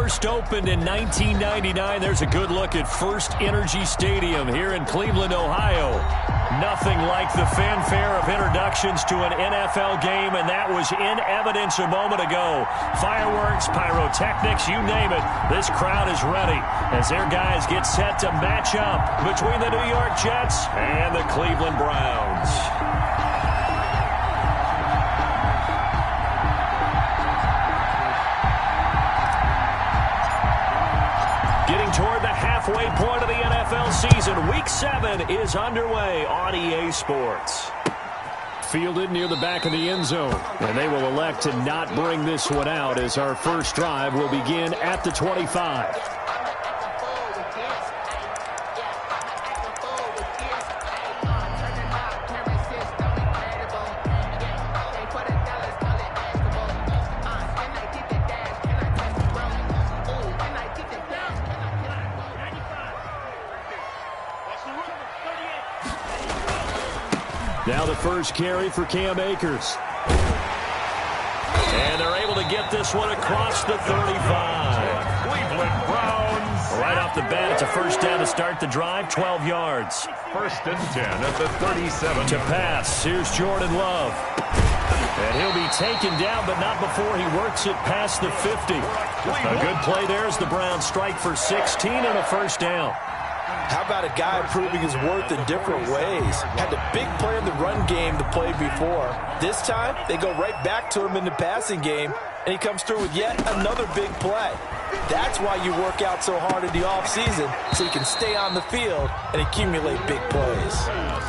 first opened in 1999. There's a good look at First Energy Stadium here in Cleveland, Ohio. Nothing like the fanfare of introductions to an NFL game, and that was in evidence a moment ago. Fireworks, pyrotechnics, you name it. This crowd is ready as their guys get set to match up between the New York Jets and the Cleveland Browns. Toward the halfway point of the NFL season. Week 7 is underway on EA Sports. Fielded near the back of the end zone. And they will elect to not bring this one out as our first drive will begin at the 25. Now the first carry for Cam Akers. And they're able to get this one across the 35. Cleveland Browns. Right off the bat, it's a first down to start the drive, 12 yards. First and 10 at the 37. To pass, here's Jordan Love. And he'll be taken down, but not before he works it past the 50. A good play there as the Browns strike for 16 and a first down. How about a guy proving his worth in different ways? Had a big play in the run game the play before. This time, they go right back to him in the passing game, and he comes through with yet another big play. That's why you work out so hard in the offseason, so you can stay on the field and accumulate big plays.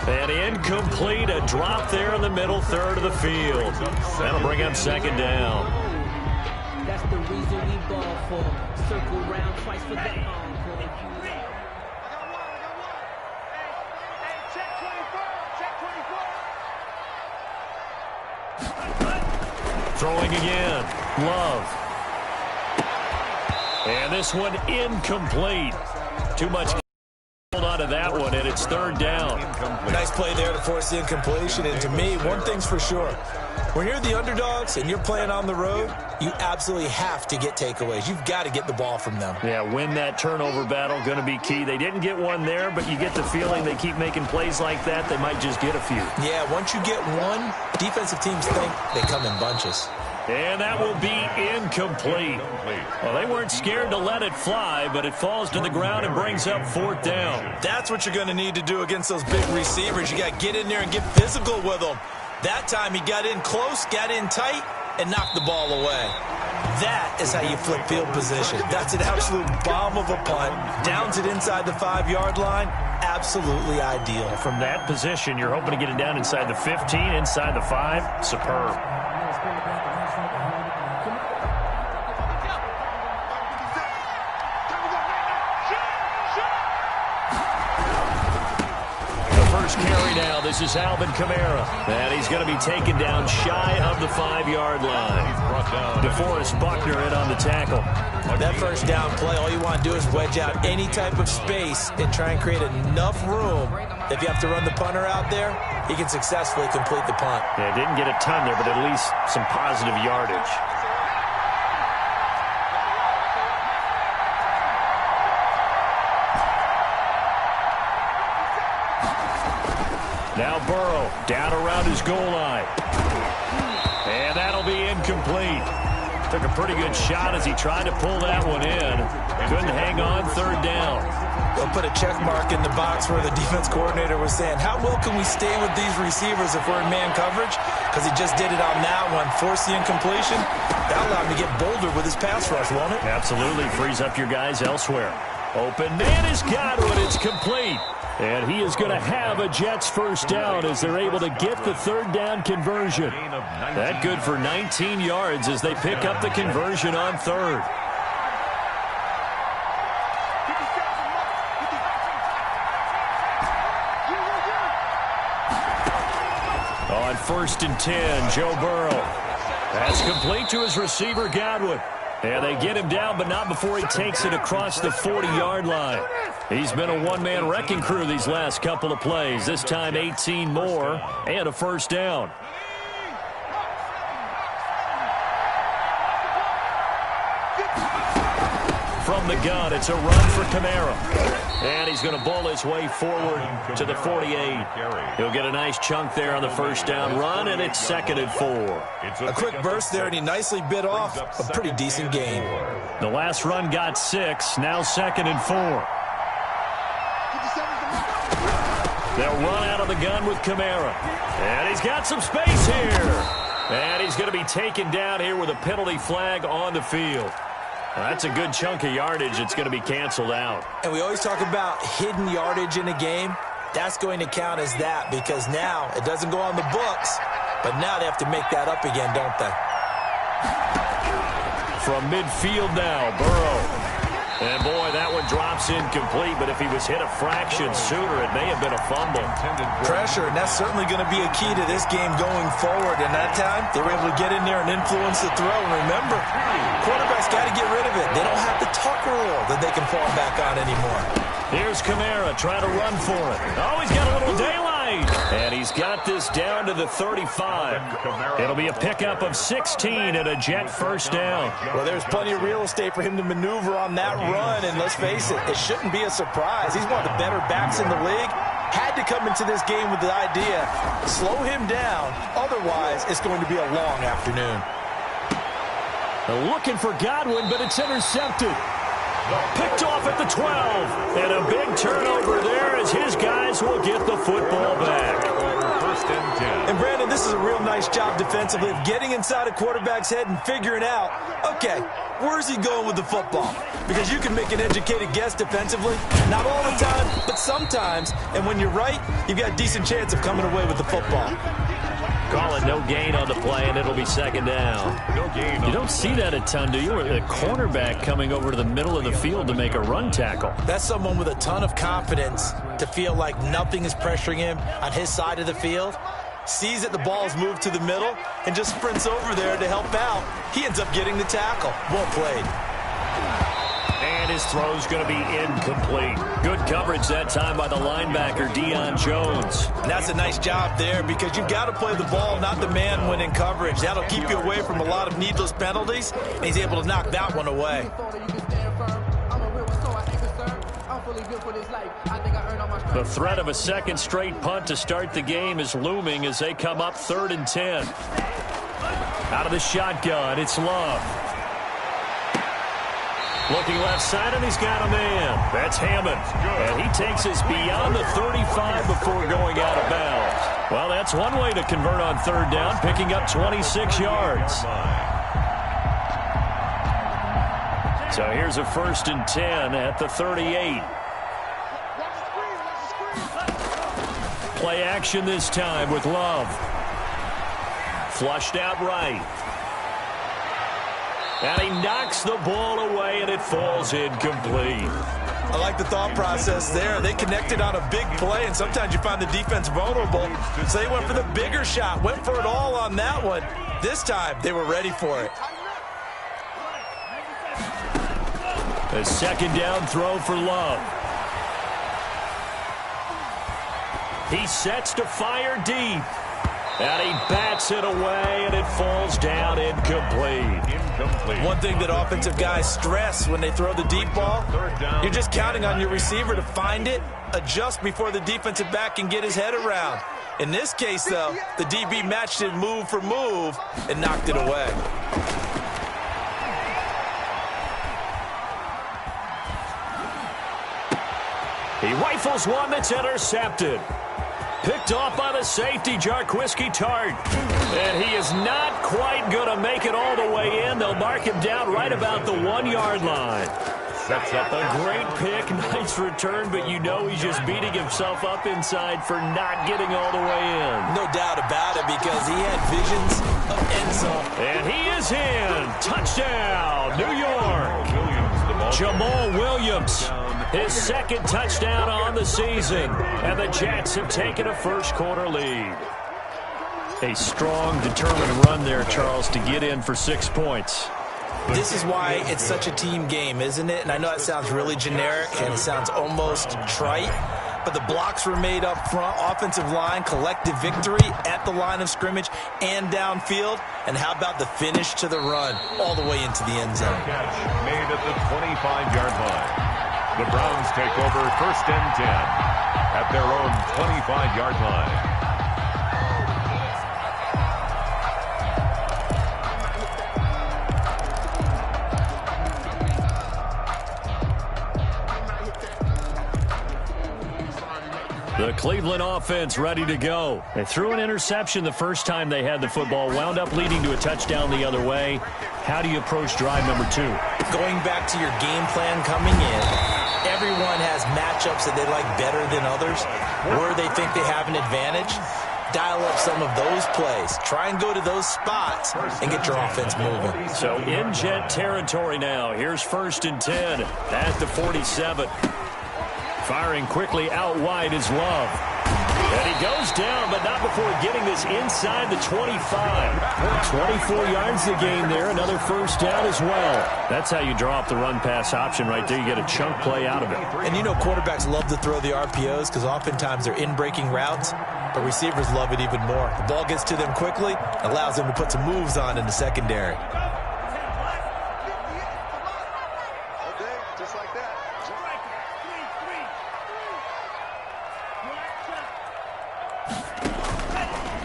And incomplete, a drop there in the middle third of the field. That'll bring up second down. That's the reason we ball for. Circle round twice for that encore. Throwing again. Love. And this one incomplete. Too much hold on to that one, and it's third down. Nice play there to force the incompletion. And to me, one thing's for sure. When you're the underdogs and you're playing on the road, you absolutely have to get takeaways. You've got to get the ball from them. Yeah, win that turnover battle, going to be key. They didn't get one there, but you get the feeling they keep making plays like that, they might just get a few. Yeah, once you get one, defensive teams think they come in bunches. And that will be incomplete. Well, they weren't scared to let it fly, but it falls to the ground and brings up fourth down. That's what you're going to need to do against those big receivers. You got to get in there and get physical with them. That time he got in close, got in tight, and knocked the ball away. That is how you flip field position. That's an absolute bomb of a punt. Downs it inside the 5-yard line. Absolutely ideal. From that position, you're hoping to get it down inside the 15, inside the 5. Superb. Carry now. This is Alvin Kamara. And he's going to be taken down shy of the 5-yard line. DeForest Buckner in on the tackle. That first down play, all you want to do is wedge out any type of space and try and create enough room. If you have to run the punter out there, he can successfully complete the punt. Yeah, didn't get a ton there, but at least some positive yardage. Now Burrow down around his goal line. And that'll be incomplete. Took a pretty good shot as he tried to pull that one in. Couldn't hang on, third down. They'll put a check mark in the box where the defense coordinator was saying, how well can we stay with these receivers if we're in man coverage? Because he just did it on that one. Force the incompletion. That allowed him to get bolder with his pass rush, won't it? Absolutely. Frees up your guys elsewhere. Open man is Godwin. It's complete. And he is going to have a Jets first down as they're able to get the third down conversion. That good for 19 yards as they pick up the conversion on third. On first and 10, Joe Burrow. That's complete to his receiver, Godwin. And they get him down, but not before he takes it across the 40-yard line. He's been a one-man wrecking crew these last couple of plays. This time 18 more and a first down. from the gun. It's a run for Kamara. And he's going to bowl his way forward to the 48. He'll get a nice chunk there on the first down run, and it's 2nd and 4. A quick burst there, and he nicely bit off a pretty decent gain. The last run got 6, now 2nd and 4. They'll run out of the gun with Kamara. And he's got some space here. And he's going to be taken down here with a penalty flag on the field. Well, that's a good chunk of yardage. It's going to be canceled out. And we always talk about hidden yardage in a game. That's going to count as that because now it doesn't go on the books, but now they have to make that up again, don't they? From midfield now, Burrow. And, boy, that one drops incomplete, but if he was hit a fraction sooner, it may have been a fumble. Pressure, and that's certainly going to be a key to this game going forward. And that time, they were able to get in there and influence the throw. And remember, quarterbacks got to get rid of it. They don't have the tucker rule that they can fall back on anymore. Here's Kamara trying to run for it. Oh, he's got a little daylight. And he's got this down to the 35. It'll be a pickup of 16 and a Jet first down. Well, there's plenty of real estate for him to maneuver on that run. And let's face it, it shouldn't be a surprise. He's one of the better backs in the league. Had to come into this game with the idea, slow him down. Otherwise, it's going to be a long afternoon. They're looking for Godwin, but it's intercepted. Picked off at the 12. And a big turnover there as his guys will get the football back. First and 10. And, Brandon, this is a real nice job defensively of getting inside a quarterback's head and figuring out, okay, where's he going with the football? Because you can make an educated guess defensively. Not all the time, but sometimes. And when you're right, you've got a decent chance of coming away with the football. Call it no gain on the play, and it'll be 2nd down. No gain. You don't see that a ton, do you? Or the cornerback coming over to the middle of the field to make a run tackle. That's someone with a ton of confidence to feel like nothing is pressuring him on his side of the field. Sees that the ball's moved to the middle and just sprints over there to help out. He ends up getting the tackle. Well played. And his throw's going to be incomplete. Good coverage that time by the linebacker, Deion Jones. And that's a nice job there because you've got to play the ball, not the man when in coverage. That'll keep you away from a lot of needless penalties, and he's able to knock that one away. The threat of a second straight punt to start the game is looming as they come up 3rd and 10. Out of the shotgun, it's Love. Looking left side, and he's got a man. That's Hammond. And he takes us beyond the 35 before going out of bounds. Well, that's one way to convert on 3rd down, picking up 26 yards. So here's a 1st and 10 at the 38. Play action this time with Love. Flushed out right. And he knocks the ball away, and it falls incomplete. I like the thought process there. They connected on a big play, and sometimes you find the defense vulnerable. So they went for the bigger shot, went for it all on that one. This time, they were ready for it. A 2nd down throw for Love. He sets to fire deep. And he bats it away, and it falls down incomplete. One thing that offensive guys stress when they throw the deep ball, you're just counting on your receiver to find it, adjust before the defensive back can get his head around. In this case, though, the DB matched it move for move and knocked it away. He rifles one that's intercepted. Picked off by the safety, Jarquiski Tart. And he is not quite going to make it all the way in. They'll mark him down right about the 1-yard line. Sets up a great pick, nice return, but you know he's just beating himself up inside for not getting all the way in. No doubt about it because he had visions of end zone. And he is in. Touchdown, New York. Jamal Williams. His 2nd touchdown on the season. And the Jets have taken a first-quarter lead. A strong, determined run there, Charles, to get in for 6 points. This is why it's such a team game, isn't it? And I know that sounds really generic and it sounds almost trite. but the blocks were made up front. Offensive line, collective victory at the line of scrimmage and downfield. And how about the finish to the run all the way into the end zone? Catch made at the 25-yard line. The Browns take over 1st and 10 at their own 25-yard line. The Cleveland offense ready to go. They threw an interception the first time they had the football, wound up leading to a touchdown the other way. How do you approach drive number 2? Going back to your game plan coming in, everyone has matchups that they like better than others, where they think they have an advantage. Dial up some of those plays. Try and go to those spots and get your offense moving. So in Jet territory now. Here's 1st and 10 at the 47. Firing quickly out wide is Love. And he goes down, but not before getting this inside the 25. 24 yards the gain there. Another first down as well. That's how you draw up the run-pass option right there. You get a chunk play out of it. And you know quarterbacks love to throw the RPOs because oftentimes they're in-breaking routes, but receivers love it even more. The ball gets to them quickly, allows them to put some moves on in the secondary.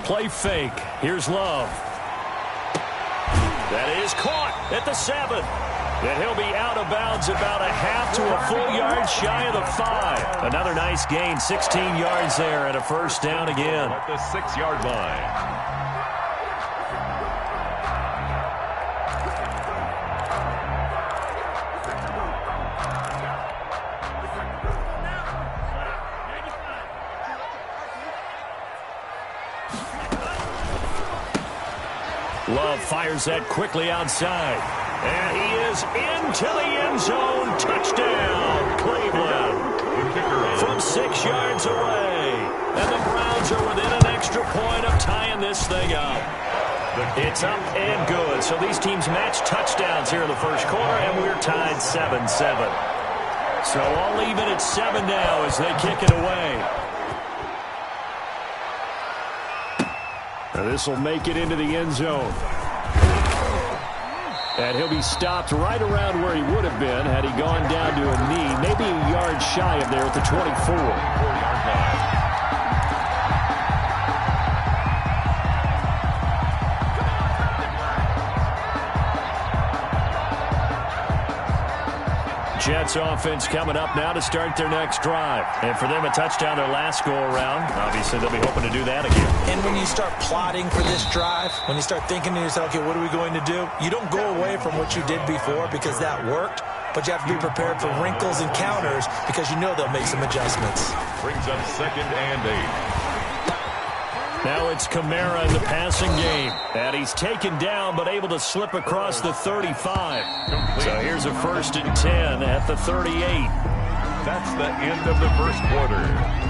Play fake. Here's Love. That is caught at the 7. And he'll be out of bounds about a half to a full yard shy of the 5. Another nice gain, 16 yards there and a first down again. At the 6-yard line. Love fires that quickly outside. And he is into the end zone. Touchdown, Cleveland. From 6 yards away. And the Browns are within an extra point of tying this thing up. It's up and good. So these teams match touchdowns here in the first quarter, and we're tied 7-7. So all even at 7 now as they kick it away. Now this will make it into the end zone. And he'll be stopped right around where he would have been had he gone down to a knee, maybe a yard shy of there at the 24. 4-yard line. Jets offense coming up now to start their next drive. And for them, a touchdown their last go-around. Obviously, they'll be hoping to do that again. And when you start plotting for this drive, when you start thinking to yourself, okay, what are we going to do? You don't go away from what you did before because that worked, but you have to be prepared for wrinkles and counters because you know they'll make some adjustments. Brings up 2nd and 8. Now it's Kamara in the passing game. And he's taken down but able to slip across the 35. So here's a 1st and 10 at the 38. That's the end of the first quarter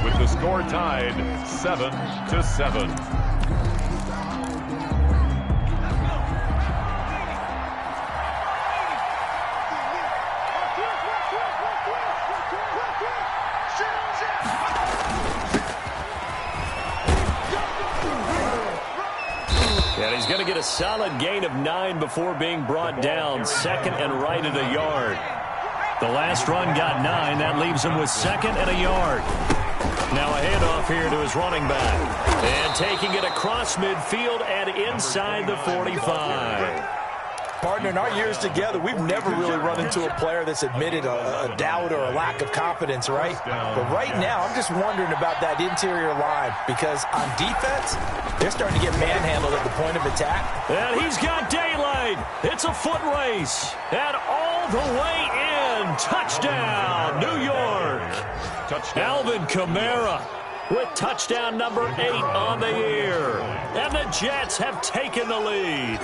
with the score tied 7-7. And he's going to get a solid gain of 9 before being brought down. 2nd and right at a yard. The last run got 9. That leaves him with 2nd and a yard. Now a handoff here to his running back. And taking it across midfield and inside the 45. Partner, in our years together, we've never really run into a player that's admitted a doubt or a lack of confidence, right? But right now, I'm just wondering about that interior line because on defense, they're starting to get manhandled at the point of attack. And he's got daylight. It's a foot race. And all the way in. Touchdown, New York. Touchdown. Alvin Kamara with touchdown number 8 on the year. And the Jets have taken the lead.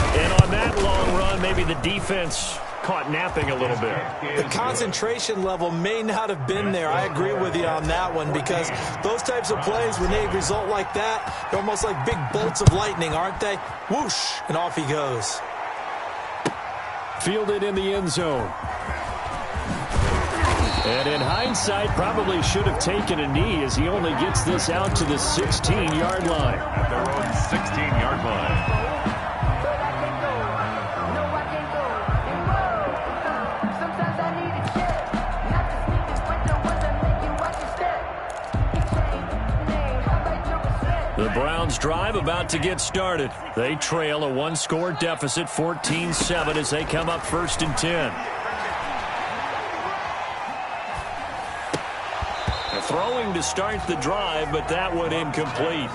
And on that long run, maybe the defense caught napping a little bit. The concentration level may not have been there. I agree with you on that one because those types of plays, when they result like that, they're almost like big bolts of lightning, aren't they? Whoosh, and off he goes. Fielded in the end zone. And in hindsight, probably should have taken a knee as he only gets this out to the 16-yard line. At their own 16-yard line. The Browns drive about to get started. They trail a one-score deficit, 14-7, as they come up 1st and 10. Throwing to start the drive, but that one incomplete.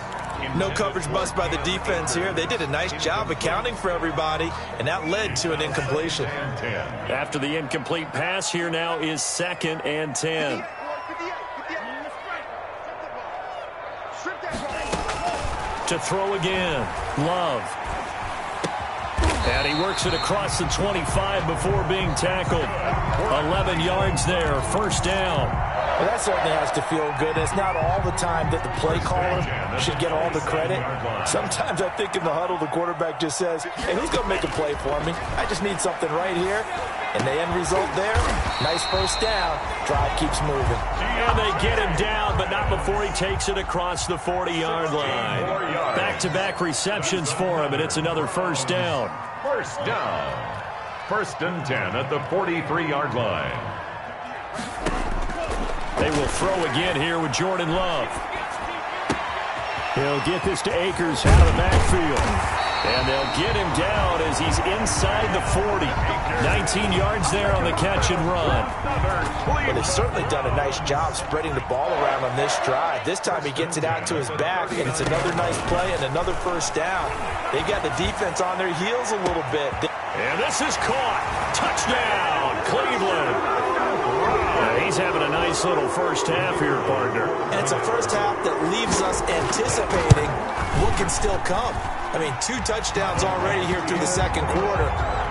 No coverage bust by the defense here. They did a nice job accounting for everybody, and that led to an incompletion. After the incomplete pass, here now is 2nd and 10. To throw again, Love. And he works it across the 25 before being tackled. 11 yards there, 1st down. Well, that certainly has to feel good. It's not all the time that the play caller should get all the credit. Sometimes I think in the huddle, the quarterback just says, hey, who's going to make a play for me? I just need something right here. And the end result there, nice 1st down. Drive keeps moving. And they get him down, but not before he takes it across the 40-yard line. Back-to-back receptions for him, and it's another 1st down. 1st down. 1st and 10 at the 43-yard line. They will throw again here with Jordan Love. He'll get this to Akers out of the backfield. And they'll get him down as he's inside the 40. 19 yards there on the catch and run. Well, they've certainly done a nice job spreading the ball around on this drive. This time he gets it out to his back, and it's another nice play and another 1st down. They've got the defense on their heels a little bit. And this is caught. Touchdown, Cleveland. He's having a nice little 1st half here, partner. And it's a 1st half that leaves us anticipating what can still come. I mean, 2 touchdowns already here through the 2nd quarter.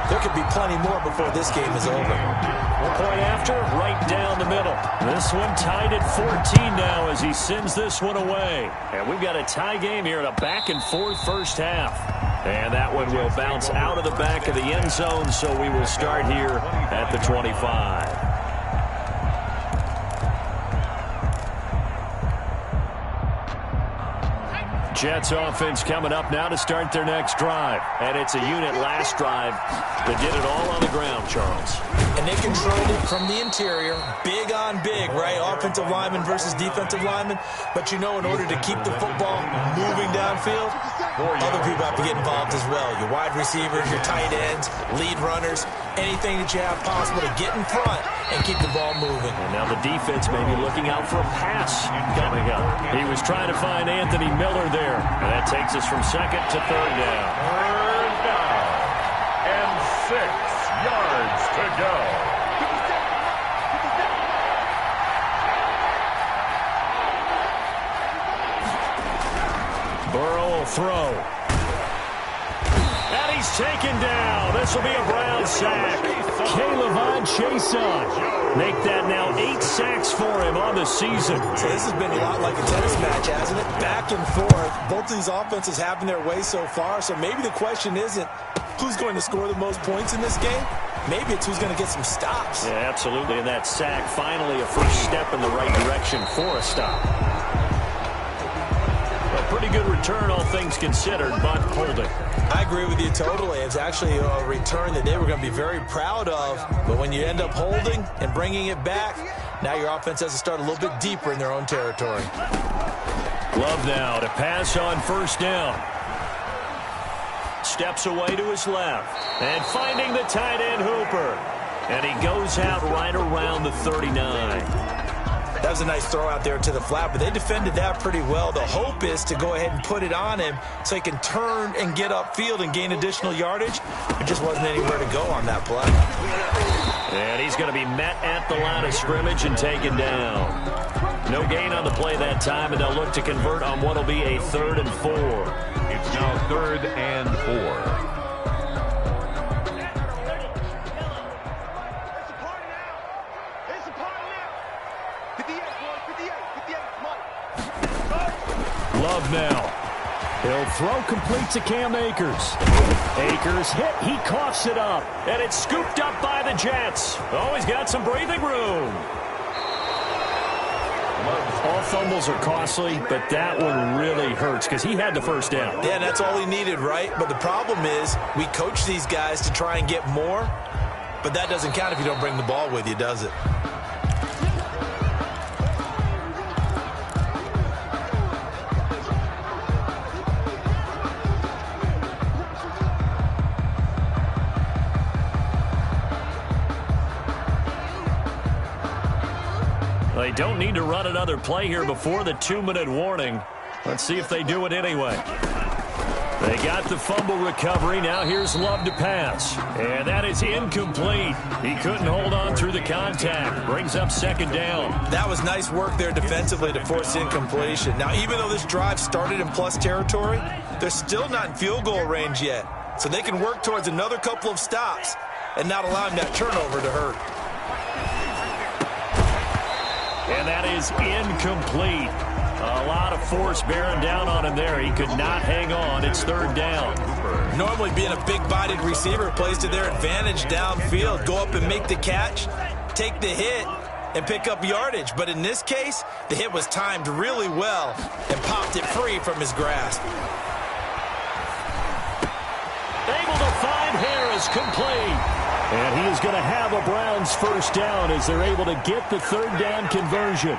There could be plenty more before this game is over. Point after, right down the middle. This one tied at 14 now as he sends this one away. And we've got a tie game here in a back-and-forth 1st half. And that one will bounce out of the back of the end zone, so we will start here at the 25. Jets offense coming up now to start their next drive. And it's a unit last drive that did it all on the ground, Charles. And they controlled it from the interior. Big on big, right? Offensive lineman versus defensive lineman. But you know, in order to keep the football moving downfield, other people have to get involved as well. Your wide receivers, your tight ends, lead runners, anything that you have possible to get in front and keep the ball moving. And now the defense may be looking out for a pass coming up. He was trying to find Anthony Miller there. And that takes us from 2nd to 3rd down. 3rd down. And 6 yards to go. Burrow will throw. And he's taken down. This will be a Brown sack. K'Lavon Chaisson. Make that now 8 sacks for him on the season. So this has been a lot like a tennis match, hasn't it? Back and forth. Both of these offenses having their way so far. So maybe the question isn't who's going to score the most points in this game. Maybe it's who's going to get some stops. Yeah, absolutely. And that sack, finally a first step in the right direction for a stop. A pretty good return, all things considered, but holding. I agree with you totally. It's actually a return that they were going to be very proud of. But when you end up holding and bringing it back, now your offense has to start a little bit deeper in their own territory. Love now to pass on 1st down. Steps away to his left. And finding the tight end Hooper. And he goes out right around the 39. That was a nice throw out there to the flat, but they defended that pretty well. The hope is to go ahead and put it on him so he can turn and get upfield and gain additional yardage. There just wasn't anywhere to go on that play. And he's going to be met at the line of scrimmage and taken down. No gain on the play that time, and they'll look to convert on what will be a 3rd and 4. It's now 3rd and 4. Love now. He'll throw complete to Cam Akers. Akers hit. He coughs it up. And it's scooped up by the Jets. Oh, he's got some breathing room. All fumbles are costly, but that one really hurts because he had the first down. Yeah, and that's all he needed, right? But the problem is we coach these guys to try and get more, but that doesn't count if you don't bring the ball with you, does it? They don't need to run another play here before the 2-minute warning. Let's see if they do it anyway. They got the fumble recovery. Now here's Love to pass. And that is incomplete. He couldn't hold on through the contact. Brings up second down. That was nice work there defensively to force incompletion. Now, even though this drive started in plus territory, they're still not in field goal range yet. So they can work towards another couple of stops and not allowing that turnover to hurt. And that is incomplete. A lot of force bearing down on him there. He could not hang on. It's third down. Normally being a big-bodied receiver plays to their advantage downfield. Go up and make the catch, take the hit, and pick up yardage. But in this case, the hit was timed really well and popped it free from his grasp. Able to find Harris, complete. And he is going to have a Browns first down as they're able to get the third down conversion.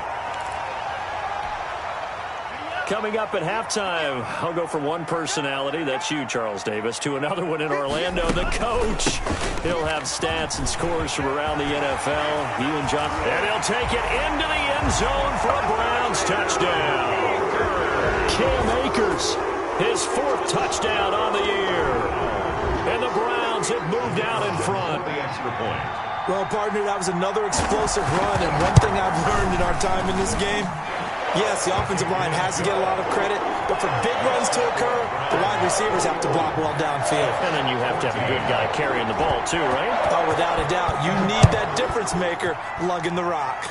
Coming up at halftime, I'll go from one personality, that's you, Charles Davis, to another one in Orlando, the coach. He'll have stats and scores from around the NFL. You and John. And he'll take it into the end zone for a Browns touchdown. Cam Akers, his 4th touchdown on the year. And the Browns have moved out in front. The extra point. Well, partner, that was another explosive run. And one thing I've learned in our time in this game, yes, the offensive line has to get a lot of credit, but for big runs to occur, the wide receivers have to block well downfield. And then you have to have a good guy carrying the ball too, right? Oh, without a doubt. You need that difference maker lugging the rock.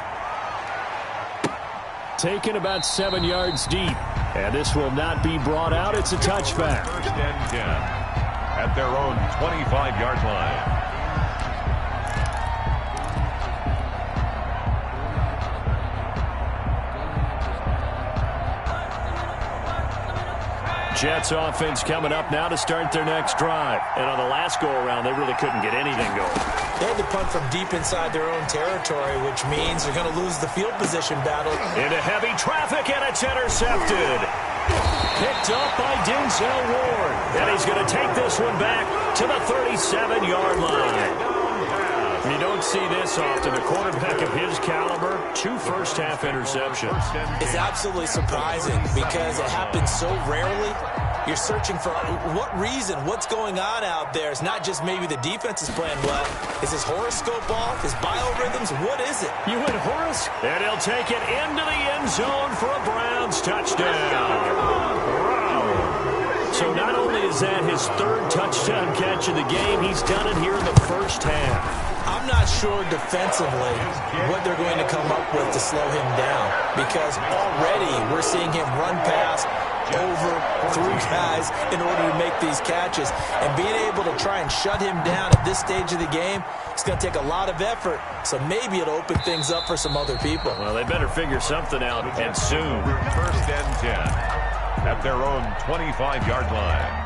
Taken about 7 yards deep. And this will not be brought out. It's a touchback. First and 10 at their own 25-yard line. Jets offense coming up now to start their next drive. And on the last go-around, they really couldn't get anything going. They had to punt from deep inside their own territory, which means they're going to lose the field position battle. Into heavy traffic, and it's intercepted. Picked up by Denzel Ward. And he's going to take this one back to the 37-yard line. You don't see this often. A quarterback of his caliber, 2 first-half interceptions. It's absolutely surprising because it happens so rarely. You're searching for what reason, what's going on out there. It's not just maybe the defense is playing well. Is his horoscope off? His biorhythms? What is it? You went Horace? And he'll take it into the end zone for a Browns touchdown. So not only is that his 3rd touchdown catch of the game, he's done it here in the first half. I'm not sure defensively what they're going to come up with to slow him down, because already we're seeing him run past, over, through guys in order to make these catches. And being able to try and shut him down at this stage of the game, it's going to take a lot of effort. So maybe it'll open things up for some other people. Well, they better figure something out, and soon. First and 10 at their own 25-yard line.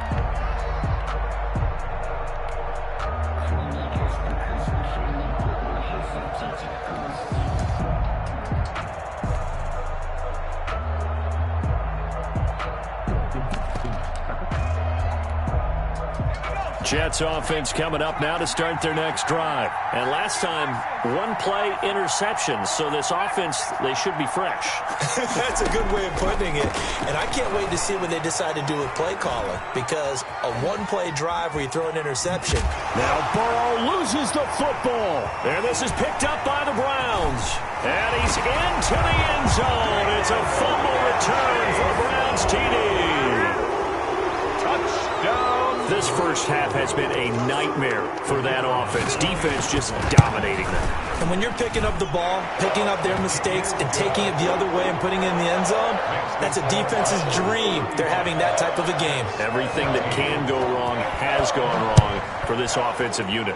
Jets offense coming up now to start their next drive. And last time, 1-play interceptions. So this offense, they should be fresh. That's a good way of putting it. And I can't wait to see what they decide to do with play calling, because a 1-play drive where you throw an interception. Now Burrow loses the football. And this is picked up by the Browns. And he's into the end zone. It's a fumble return for Browns TD. Touchdown. This first half has been a nightmare for that offense. Defense just dominating them. And when you're picking up the ball, picking up their mistakes, and taking it the other way and putting it in the end zone, that's a defense's dream. They're having that type of a game. Everything that can go wrong has gone wrong for this offensive unit.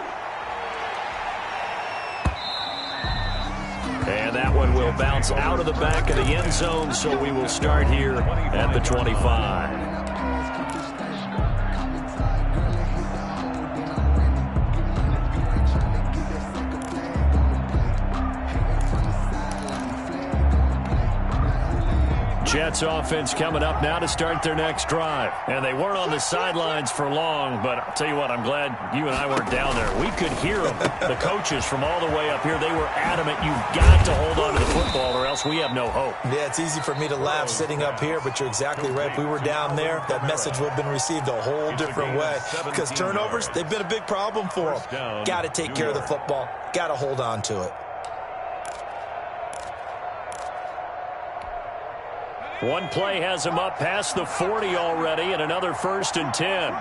And that one will bounce out of the back of the end zone, so we will start here at the 25. Jets offense coming up now to start their next drive. And they weren't on the sidelines for long, but I'll tell you what, I'm glad you and I weren't down there. We could hear them, the coaches from all the way up here. They were adamant, you've got to hold on to the football or else we have no hope. Yeah, it's easy for me to laugh sitting up here, but you're exactly right. If we were down there, that message would have been received a whole different way. Because turnovers, they've been a big problem for them. Got to take care of the football. Got to hold on to it. One play has him up past the 40 already, and another 1st and 10.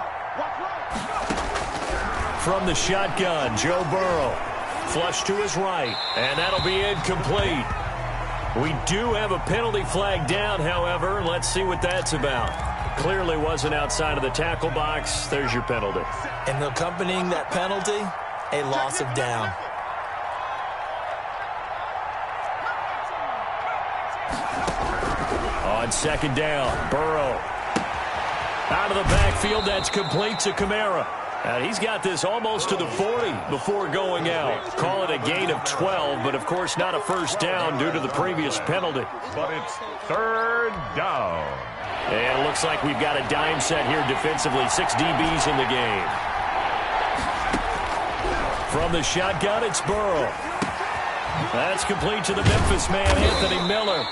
From the shotgun, Joe Burrow. Flush to his right, and that'll be incomplete. We do have a penalty flag down, however. Let's see what that's about. Clearly wasn't outside of the tackle box. There's your penalty. And accompanying that penalty, a loss of down. On 2nd down, Burrow. Out of the backfield, that's complete to Kamara. And he's got this almost to the 40 before going out. Call it a gain of 12, but of course not a first down due to the previous penalty. But it's 3rd down. And it looks like we've got a dime set here defensively. 6 DBs in the game. From the shotgun, it's Burrow. That's complete to the Memphis man, Anthony Miller.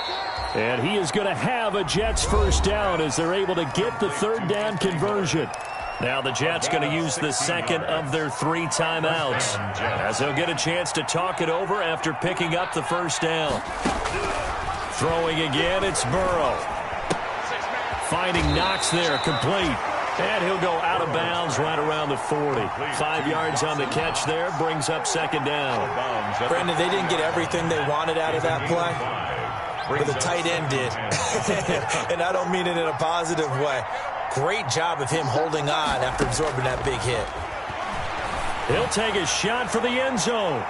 And he is going to have a Jets first down as they're able to get the 3rd down conversion. Now the Jets going to use the second of their 3 timeouts as they'll get a chance to talk it over after picking up the first down. Throwing again, it's Burrow. Finding Knox there, complete. And he'll go out of bounds right around the 40. 5 yards on the catch there, brings up 2nd down. Brandon, they didn't get everything they wanted out of that play. But the tight end did. And I don't mean it in a positive way. Great job of him holding on after absorbing that big hit. He'll take a shot for the end zone.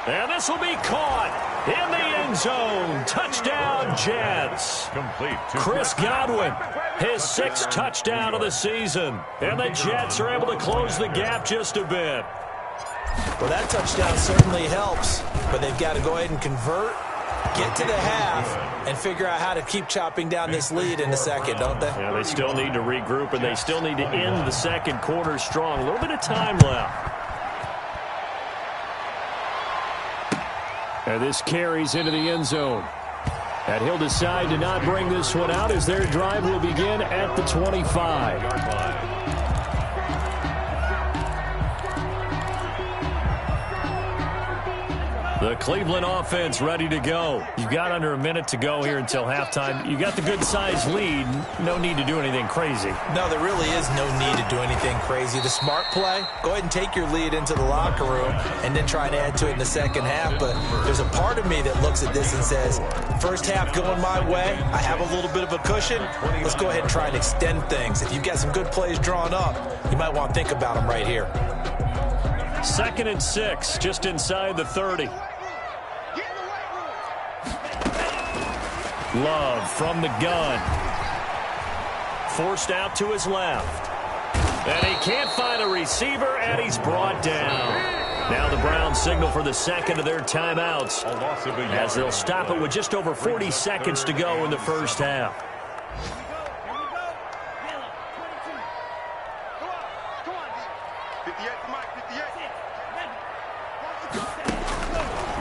And this will be caught in the end zone. Touchdown, Jets. Complete to Chris Godwin, his 6th touchdown of the season. And the Jets are able to close the gap just a bit. Well, that touchdown certainly helps. But they've got to go ahead and convert, get to the half, and figure out how to keep chopping down this lead in the second, don't they? Yeah, they still need to regroup, and they still need to end the second quarter strong. A little bit of time left. And this carries into the end zone. And he'll decide to not bring this one out as their drive will begin at the 25. The Cleveland offense ready to go. You've got under a minute to go here until halftime. You got the good-sized lead. No need to do anything crazy. No, there really is no need to do anything crazy. The smart play, go ahead and take your lead into the locker room and then try and add to it in the second half. But there's a part of me that looks at this and says, first half going my way, I have a little bit of a cushion. Let's go ahead and try and extend things. If you've got some good plays drawn up, you might want to think about them right here. 2nd and 6, just inside the 30. Love from the gun. Forced out to his left. And he can't find a receiver, and he's brought down. Now the Browns signal for the second of their timeouts as they'll stop it with just over 40 seconds to go in the first half.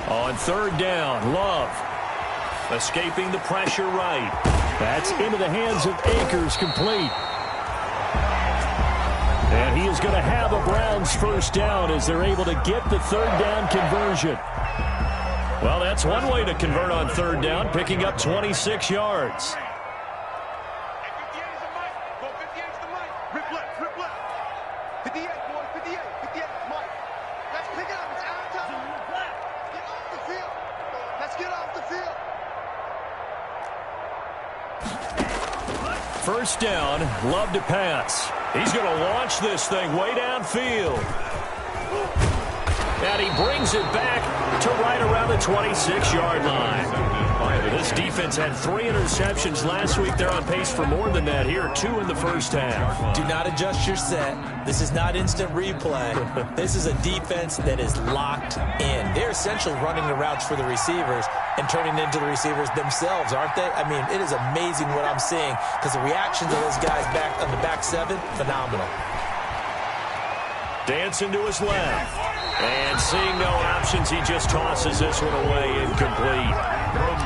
On 3rd down, Love. Escaping the pressure right. That's into the hands of Akers, complete. And he is going to have a Browns first down as they're able to get the 3rd down conversion. Well, that's one way to convert on 3rd down, picking up 26 yards. First down, Love to pass. He's going to launch this thing way downfield. And he brings it back to right around the 26-yard line. This defense had 3 interceptions last week. They're on pace for more than that here, 2 in the first half. Do not adjust your set. This is not instant replay. This is a defense that is locked in. They're essentially running the routes for the receivers and turning into the receivers themselves, aren't they? I mean, it is amazing what I'm seeing because the reactions of those guys back on the back 7, phenomenal. Dancing to his left. And seeing no options, he just tosses this one away, incomplete.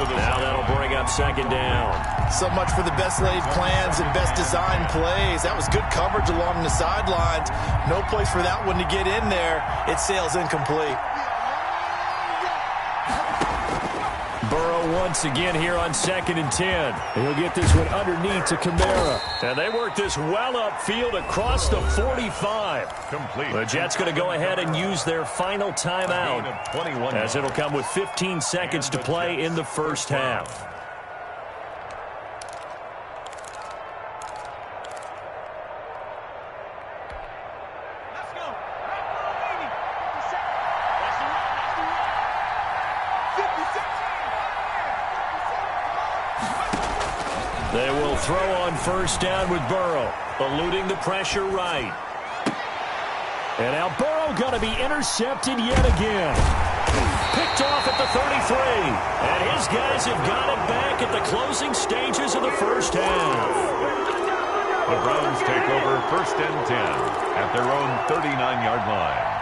Now that'll bring up second down. So much for the best laid plans and best designed plays. That was good coverage along the sidelines. No place for that one to get in there. It sails incomplete. Burrow once again here on 2nd and 10. He'll get this one underneath to Kamara. And they work this well upfield across the 45. Complete. The Jets going to go ahead and use their final timeout, as it'll come with 15 seconds to play in the first half. They will throw on first down with Burrow, eluding the pressure right. And now Burrow going to be intercepted yet again. Picked off at the 33. And his guys have got it back at the closing stages of the first half. The Browns take over 1st and 10 at their own 39-yard line.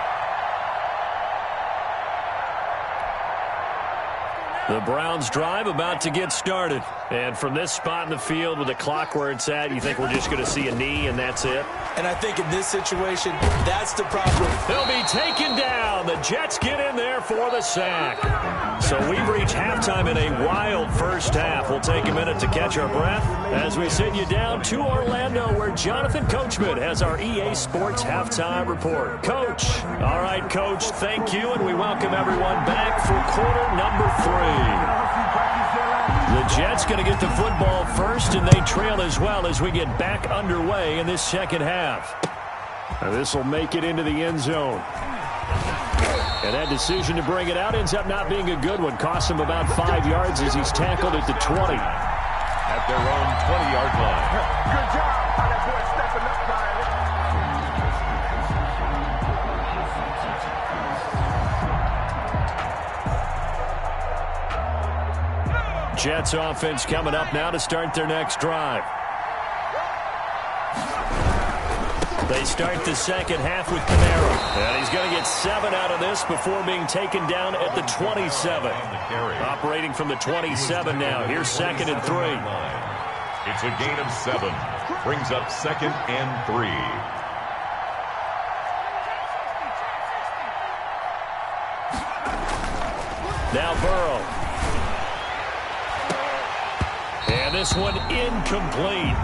The Browns drive about to get started. And from this spot in the field with the clock where it's at, you think we're just going to see a knee and that's it? And I think in this situation, that's the problem. They'll be taken down. The Jets get in there for the sack. So we've reached halftime in a wild first half. We'll take a minute to catch our breath as we send you down to Orlando, where Jonathan Coachman has our EA Sports Halftime Report. Coach. All right, Coach, thank you, and we welcome everyone back for quarter number 3. The Jets going to get the football first, and they trail as well as we get back underway in this second half. This will make it into the end zone. And that decision to bring it out ends up not being a good one. Costs him about 5 yards as he's tackled at the 20. At their own 20-yard line. Good job. How that boy stepping up, Riley. Jets offense coming up now to start their next drive. They start the second half with Kamara. And he's going to get 7 out of this before being taken down at the 27. Operating from the 27 now. Here's 2nd and 3. It's a gain of 7. Brings up 2nd and 3. Now Burrow. And this one incomplete.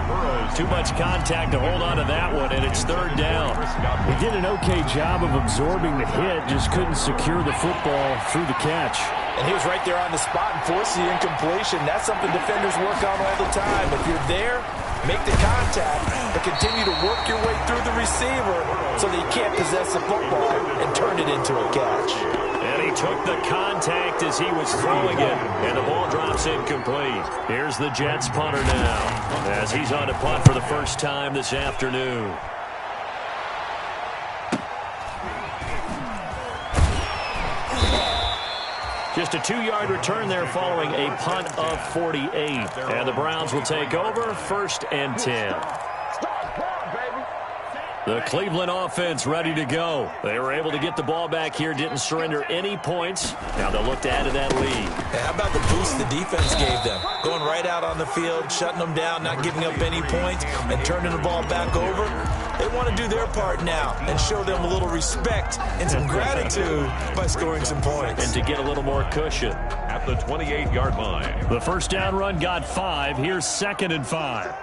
Too much contact to hold on to that one, and it's 3rd down. He did an okay job of absorbing the hit, just couldn't secure the football through the catch. And he was right there on the spot and forced the incompletion. That's something defenders work on all the time. If you're there, make the contact, but continue to work your way through the receiver so that you can't possess the football and turn it into a catch. And he took the contact as he was throwing it, and the ball drops incomplete. Here's the Jets punter now, as he's on to punt for the first time this afternoon. Just a 2-yard return there following a punt of 48. And the Browns will take over 1st and 10. The Cleveland offense ready to go. They were able to get the ball back here, didn't surrender any points. Now they'll look to add to that lead. How about the boost the defense gave them? Going right out on the field, shutting them down, not giving up any points, and turning the ball back over. They want to do their part now and show them a little respect and some gratitude by scoring some points. And to get a little more cushion. At the 28-yard line. The first down run got 5. Here's 2nd and 5.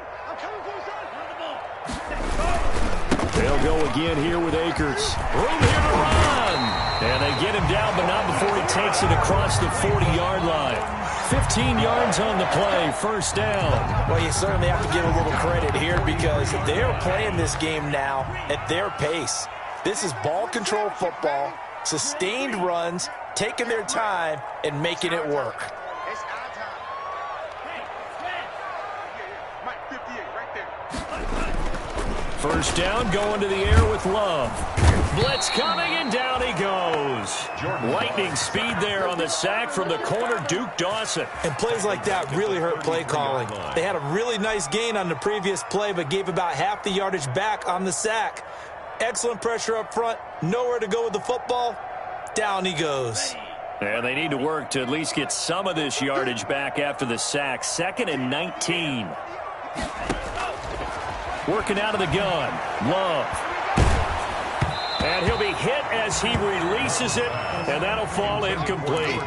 They'll go again here with Akers. Room here to run. And they get him down, but not before he takes it across the 40-yard line. 15 yards on the play, first down. Well, you certainly have to give a little credit here because they're playing this game now at their pace. This is ball control football. Sustained runs, taking their time, and making it work. First down, going to the air with Love. Blitz coming, and down he goes. Lightning speed there on the sack from the corner, Duke Dawson. And plays like that really hurt play calling. They had a really nice gain on the previous play, but gave about half the yardage back on the sack. Excellent pressure up front, nowhere to go with the football. Down he goes. And they need to work to at least get some of this yardage back after the sack. 2nd and 19. Working out of the gun. Love. And he'll be hit as he releases it, and that'll fall incomplete.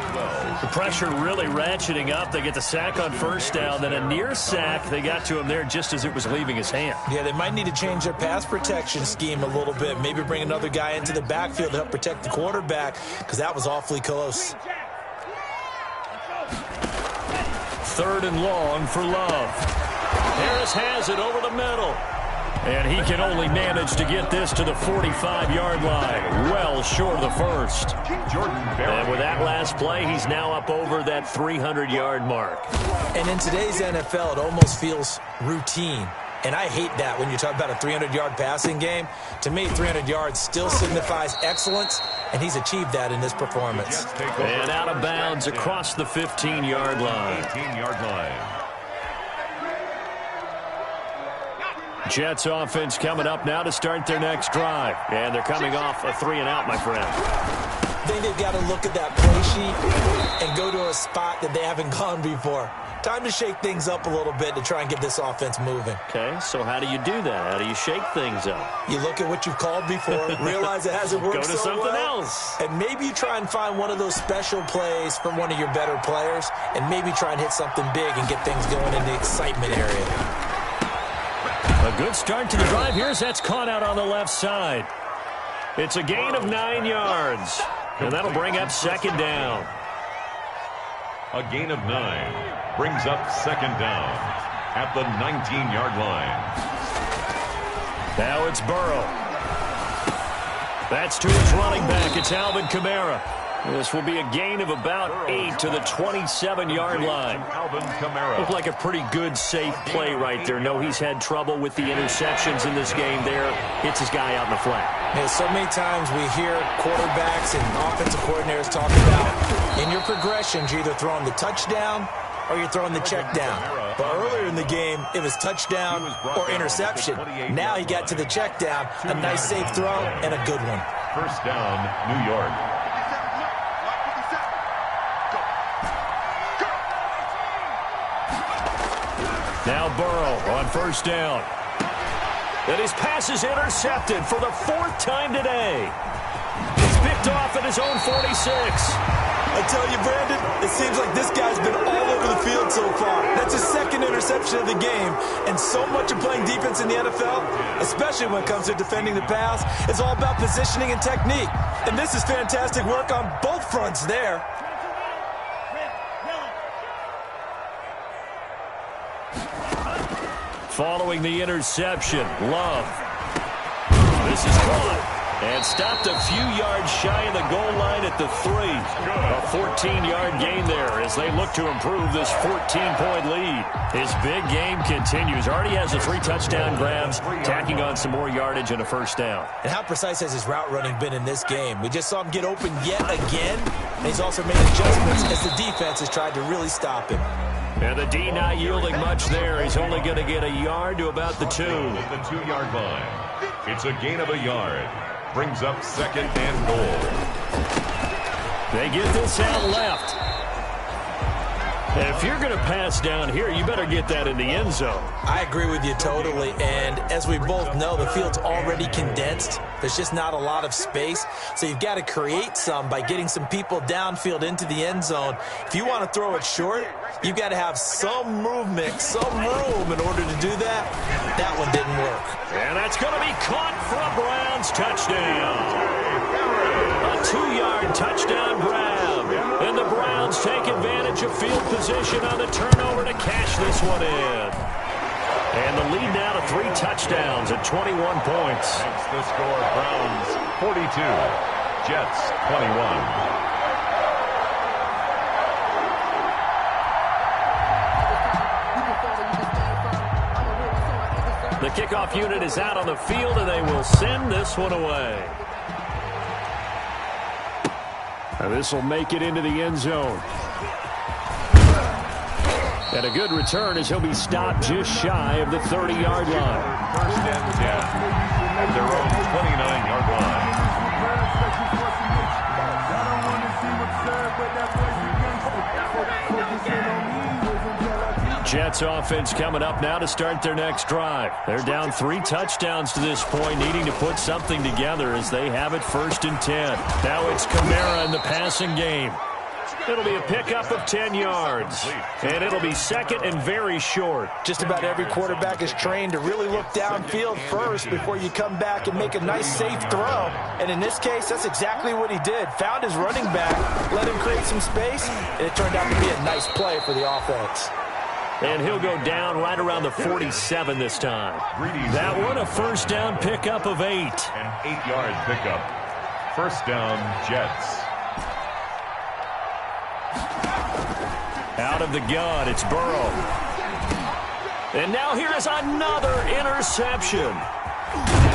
The pressure really ratcheting up. They get the sack on first down, then a near sack. They got to him there just as it was leaving his hand. Yeah, they might need to change their pass protection scheme a little bit. Maybe bring another guy into the backfield to help protect the quarterback, because that was awfully close. 3rd and long for Love. Harris has it over the middle. And he can only manage to get this to the 45-yard line. Well short of the first. And with that last play, he's now up over that 300-yard mark. And in today's NFL, it almost feels routine. And I hate that when you talk about a 300-yard passing game. To me, 300 yards still signifies excellence, and he's achieved that in this performance. And out of bounds across the 15-yard line. 15-yard line. Jets offense coming up now to start their next drive. And they're coming off a 3-and-out, my friend. I think they've got to look at that play sheet and go to a spot that they haven't gone before. Time to shake things up a little bit to try and get this offense moving. Okay, so how do you do that? How do you shake things up? You look at what you've called before, realize it hasn't worked Go to so something well, else. and maybe you try and find one of those special plays from one of your better players, and maybe try and hit something big and get things going in the excitement area. A good start to the drive here as that's caught out on the left side. It's a gain of 9 yards, and that'll bring up 2nd down. A gain of 9 brings up 2nd down at the 19-yard line. Now it's Burrow. That's to his running back. It's Alvin Kamara. This will be a gain of about 8 to the 27-yard line. Alvin Kamara. Looked like a pretty good, safe play right there. No, he's had trouble with the interceptions in this game there. Hits his guy out in the flat. Yeah, so many times we hear quarterbacks and offensive coordinators talk about in your progressions, you're either throwing the touchdown or you're throwing the check down. But earlier in the game, it was touchdown or interception. Now he got to the check down, a nice safe throw, and a good one. First down, New York. Now Burrow on first down. And his pass is intercepted for the 4th time today. It's picked off at his own 46. I tell you, Brandon, it seems like this guy's been all over the field so far. That's his 2nd interception of the game. And so much of playing defense in the NFL, especially when it comes to defending the pass, is all about positioning and technique. And this is fantastic work on both fronts there. Following the interception, Love. This is caught and stopped a few yards shy of the goal line at the 3. A 14-yard gain there as they look to improve this 14-point lead. His big game continues. Already has the 3 touchdown grabs, tacking on some more yardage and a first down. And how precise has his route running been in this game? We just saw him get open yet again, and he's also made adjustments as the defense has tried to really stop him. And the D not yielding much there. He's only going to get a yard to about the 2. At the 2-yard line. It's a gain of a yard. Brings up 2nd and goal. They get this out left. And if you're going to pass down here, you better get that in the end zone. I agree with you totally. And as we both know, the field's already condensed. There's just not a lot of space. So you've got to create some by getting some people downfield into the end zone. If you want to throw it short, you've got to have some movement, some room in order to do that. That one didn't work. And that's going to be caught for a Browns touchdown. A 2-yard touchdown grab. And the Browns take advantage of field position on the turnover to cash this one in. And the lead now to 3 touchdowns at 21 points. That's the score. Browns 42, Jets 21. The kickoff unit is out on the field, and they will send this one away. And this will make it into the end zone. And a good return as he'll be stopped just shy of the 30-yard line. First and 10 at their own 29-yard line. Jets offense coming up now to start their next drive. They're down 3 touchdowns to this point, needing to put something together as they have it 1st and 10. Now it's Kamara in the passing game. It'll be a pickup of 10 yards, and it'll be 2nd and very short. Just about every quarterback is trained to really look downfield first before you come back and make a nice, safe throw. And in this case, that's exactly what he did. Found his running back, let him create some space, and it turned out to be a nice play for the offense. And he'll go down right around the 47 this time. That one a first down pickup of 8. An 8-yard pickup. First down, Jets. Out of the gun, it's Burrow. And now here is another interception.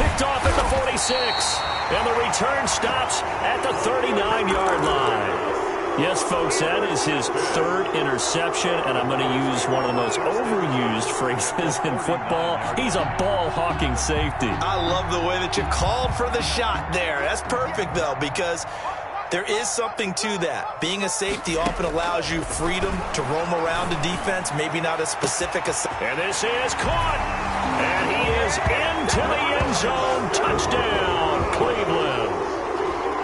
Picked off at the 46. And the return stops at the 39-yard line. Yes, folks, that is his 3rd interception, and I'm going to use one of the most overused phrases in football. He's a ball-hawking safety. I love the way that you called for the shot there. That's perfect, though, because there is something to that. Being a safety often allows you freedom to roam around the defense, maybe not as specific as... And this is caught, and he is into the end zone. Touchdown, Cleveland.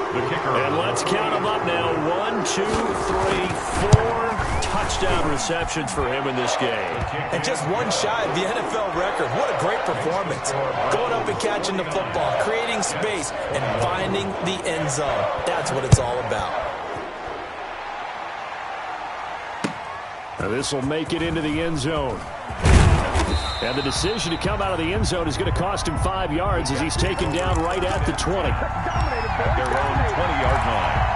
The kicker. And let's count them up now. 1, 2, 3, 4 touchdown receptions for him in this game. And just one shy of the NFL record. What a great performance. Going up and catching the football, creating space, and finding the end zone. That's what it's all about. Now this will make it into the end zone. And the decision to come out of the end zone is going to cost him 5 yards as he's taken down right at the 20. At their own 20-yard line.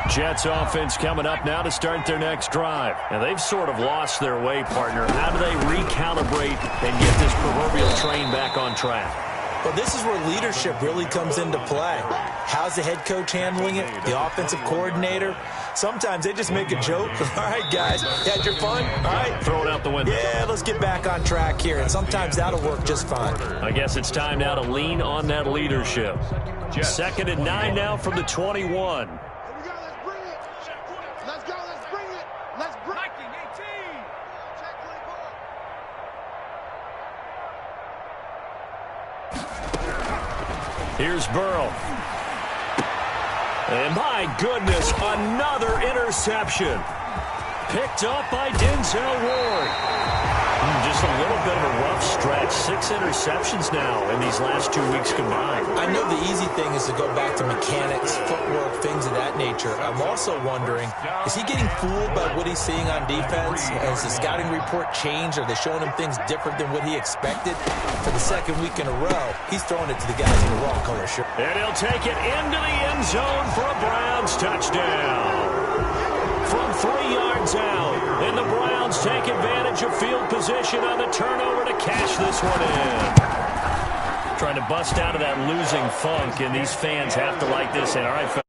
Jets offense coming up now to start their next drive. And they've sort of lost their way, partner. How do they recalibrate and get this proverbial train back on track? Well, this is where leadership really comes into play. How's the head coach handling it? The offensive coordinator? Sometimes they just make a joke. All right, guys, you had your fun? All right. Throw it out the window. Yeah, let's get back on track here. And sometimes that'll work just fine. I guess it's time now to lean on that leadership. 2nd and 9 now from the 21. Here's Burrow. And my goodness, another interception. Picked up by Denzel Ward. Just a little bit of a rough stretch. 6 interceptions now in these last 2 weeks combined. I know the easy thing is to go back to mechanics, footwork, things of that nature. I'm also wondering, is he getting fooled by what he's seeing on defense? Has the scouting report changed? Are they showing him things different than what he expected? For the 2nd week in a row, he's throwing it to the guys in the wrong color shirt. And he'll take it into the end zone for a Browns touchdown. From 3 yards out, and the Browns take advantage of field position on the turnover to cash this one in. Trying to bust out of that losing funk, and these fans have to like this. And all right,